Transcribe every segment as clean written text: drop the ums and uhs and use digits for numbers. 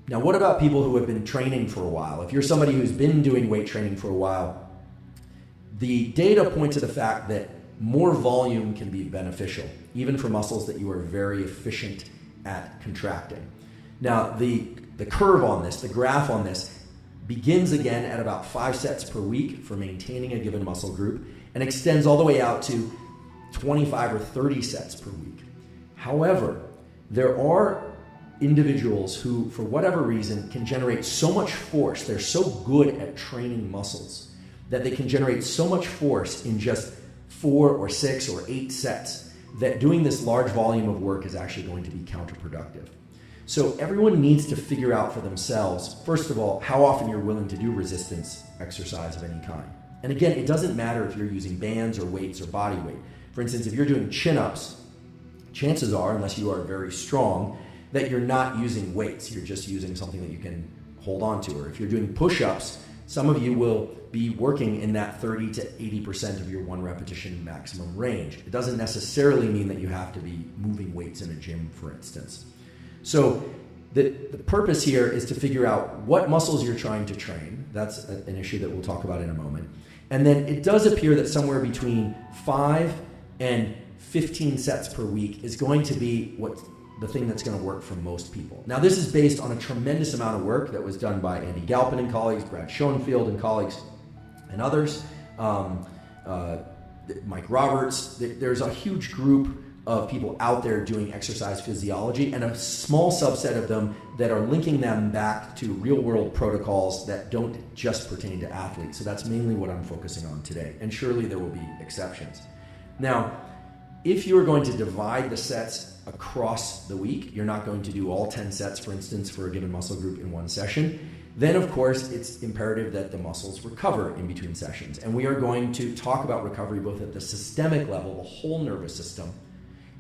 Now, what about people who have been training for a while? If you're somebody who's been doing weight training for a while, the data point to the fact that more volume can be beneficial, even for muscles that you are very efficient at contracting. Now, the curve on this, the graph on this, begins again at about 5 sets per week for maintaining a given muscle group and extends all the way out to 25 or 30 sets per week. However, there are individuals who, for whatever reason, can generate so much force, they're so good at training muscles, that they can generate so much force in just 4 or 6 or 8 sets that doing this large volume of work is actually going to be counterproductive. So everyone needs to figure out for themselves, first of all, how often you're willing to do resistance exercise of any kind. And again, it doesn't matter if you're using bands or weights or body weight. For instance, if you're doing chin-ups, chances are, unless you are very strong, that you're not using weights. You're just using something that you can hold on to. Or if you're doing push-ups, some of you will be working in that 30 to 80% of your 1 repetition maximum range. It doesn't necessarily mean that you have to be moving weights in a gym, for instance. So the purpose here is to figure out what muscles you're trying to train. That's an issue that we'll talk about in a moment. And then it does appear that somewhere between 5 and 15 sets per week is going to be the thing that's going to work for most people. Now, this is based on a tremendous amount of work that was done by Andy Galpin and colleagues, Brad Schoenfield and colleagues, and others, Mike Roberts. There's a huge group of people out there doing exercise physiology, and a small subset of them that are linking them back to real-world protocols that don't just pertain to athletes. So that's mainly what I'm focusing on today, and surely there will be exceptions. Now, if you're going to divide the sets across the week, you're not going to do all 10 sets, for instance, for a given muscle group in one session, then of course it's imperative that the muscles recover in between sessions. And we are going to talk about recovery both at the systemic level, the whole nervous system,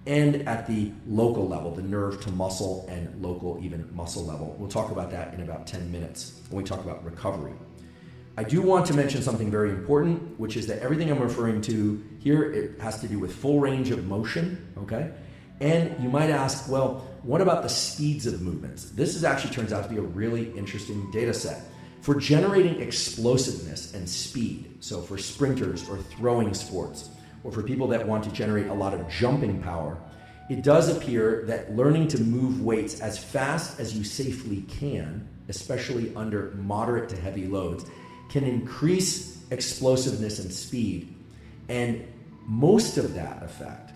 and at the local level, the nerve to muscle and local even muscle level. We'll talk about that in about 10 minutes when we talk about recovery. I do want to mention something very important, which is that everything I'm referring to here, it has to do with full range of motion, okay? And you might ask, well, what about the speeds of movements? This actually turns out to be a really interesting data set. For generating explosiveness and speed, so for sprinters or throwing sports, or for people that want to generate a lot of jumping power, it does appear that learning to move weights as fast as you safely can, especially under moderate to heavy loads, can increase explosiveness and speed. And most of that effect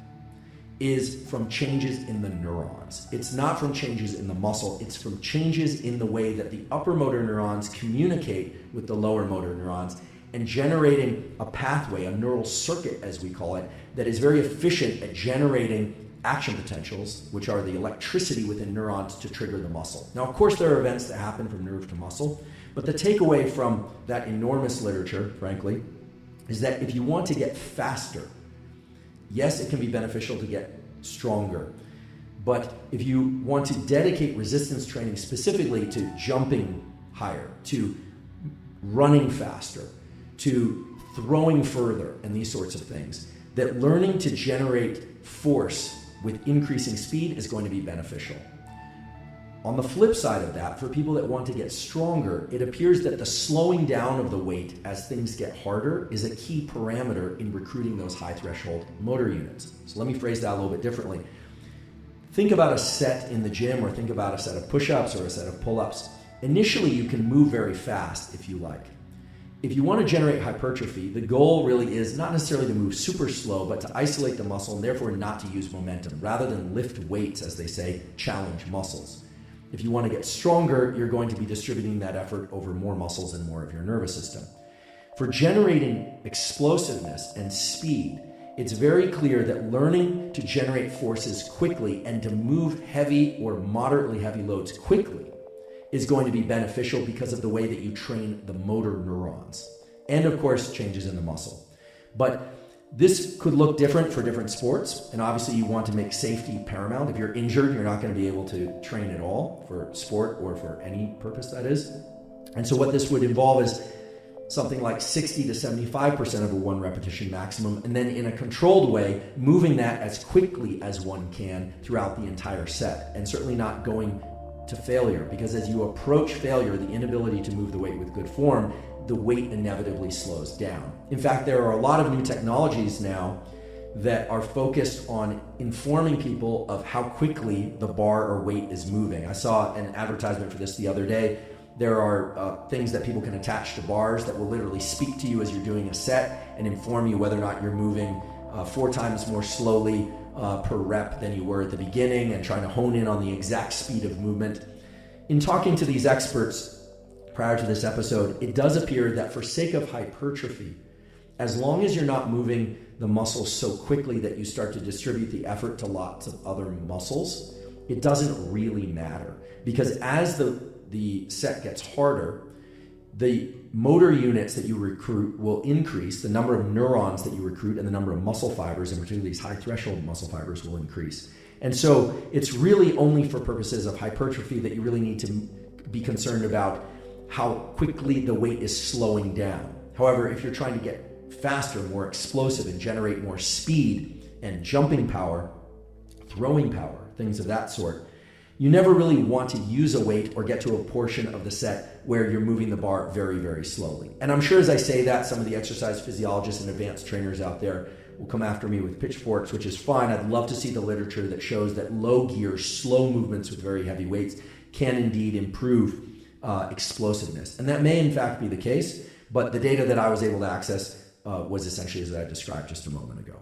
is from changes in the neurons. It's not from changes in the muscle, it's from changes in the way that the upper motor neurons communicate with the lower motor neurons, and generating a pathway, a neural circuit as we call it, that is very efficient at generating action potentials, which are the electricity within neurons to trigger the muscle. Now, of course, there are events that happen from nerve to muscle, but the takeaway from that enormous literature, frankly, is that if you want to get faster, yes, it can be beneficial to get stronger, but if you want to dedicate resistance training specifically to jumping higher, to running faster, to throwing further, and these sorts of things, that learning to generate force with increasing speed is going to be beneficial. On the flip side of that, for people that want to get stronger, it appears that the slowing down of the weight as things get harder is a key parameter in recruiting those high threshold motor units. So let me phrase that a little bit differently. Think about a set in the gym, or think about a set of push-ups or a set of pull-ups. Initially, you can move very fast if you like. If you want to generate hypertrophy, the goal really is not necessarily to move super slow, but to isolate the muscle and therefore not to use momentum, rather than lift weights, as they say, challenge muscles. If you want to get stronger, you're going to be distributing that effort over more muscles and more of your nervous system. For generating explosiveness and speed, it's very clear that learning to generate forces quickly and to move heavy or moderately heavy loads quickly is going to be beneficial because of the way that you train the motor neurons. And of course, changes in the muscle. But this could look different for different sports, and obviously you want to make safety paramount. If you're injured, you're not going to be able to train at all for sport or for any purpose, that is. And so what this would involve is something like 60 to 75% of a 1 repetition maximum, and then in a controlled way, moving that as quickly as one can throughout the entire set, and certainly not going to failure, because as you approach failure, the inability to move the weight with good form, the weight inevitably slows down. In fact, there are a lot of new technologies now that are focused on informing people of how quickly the bar or weight is moving. I saw an advertisement for this the other day. There are things that people can attach to bars that will literally speak to you as you're doing a set and inform you whether or not you're moving 4 times more slowly per rep than you were at the beginning, and trying to hone in on the exact speed of movement. In talking to these experts prior to this episode, it does appear that for sake of hypertrophy, as long as you're not moving the muscles so quickly that you start to distribute the effort to lots of other muscles, it doesn't really matter. Because as the set gets harder, the motor units that you recruit will increase, the number of neurons that you recruit and the number of muscle fibers, and particularly these high threshold muscle fibers, will increase. And so it's really only for purposes of hypertrophy that you really need to be concerned about how quickly the weight is slowing down. However, if you're trying to get faster, more explosive, and generate more speed and jumping power, throwing power, things of that sort, you never really want to use a weight or get to a portion of the set where you're moving the bar very, very slowly. And I'm sure as I say that, some of the exercise physiologists and advanced trainers out there will come after me with pitchforks, which is fine. I'd love to see the literature that shows that low gear, slow movements with very heavy weights can indeed improve explosiveness. And that may in fact be the case, but the data that I was able to access was essentially as I described just a moment ago.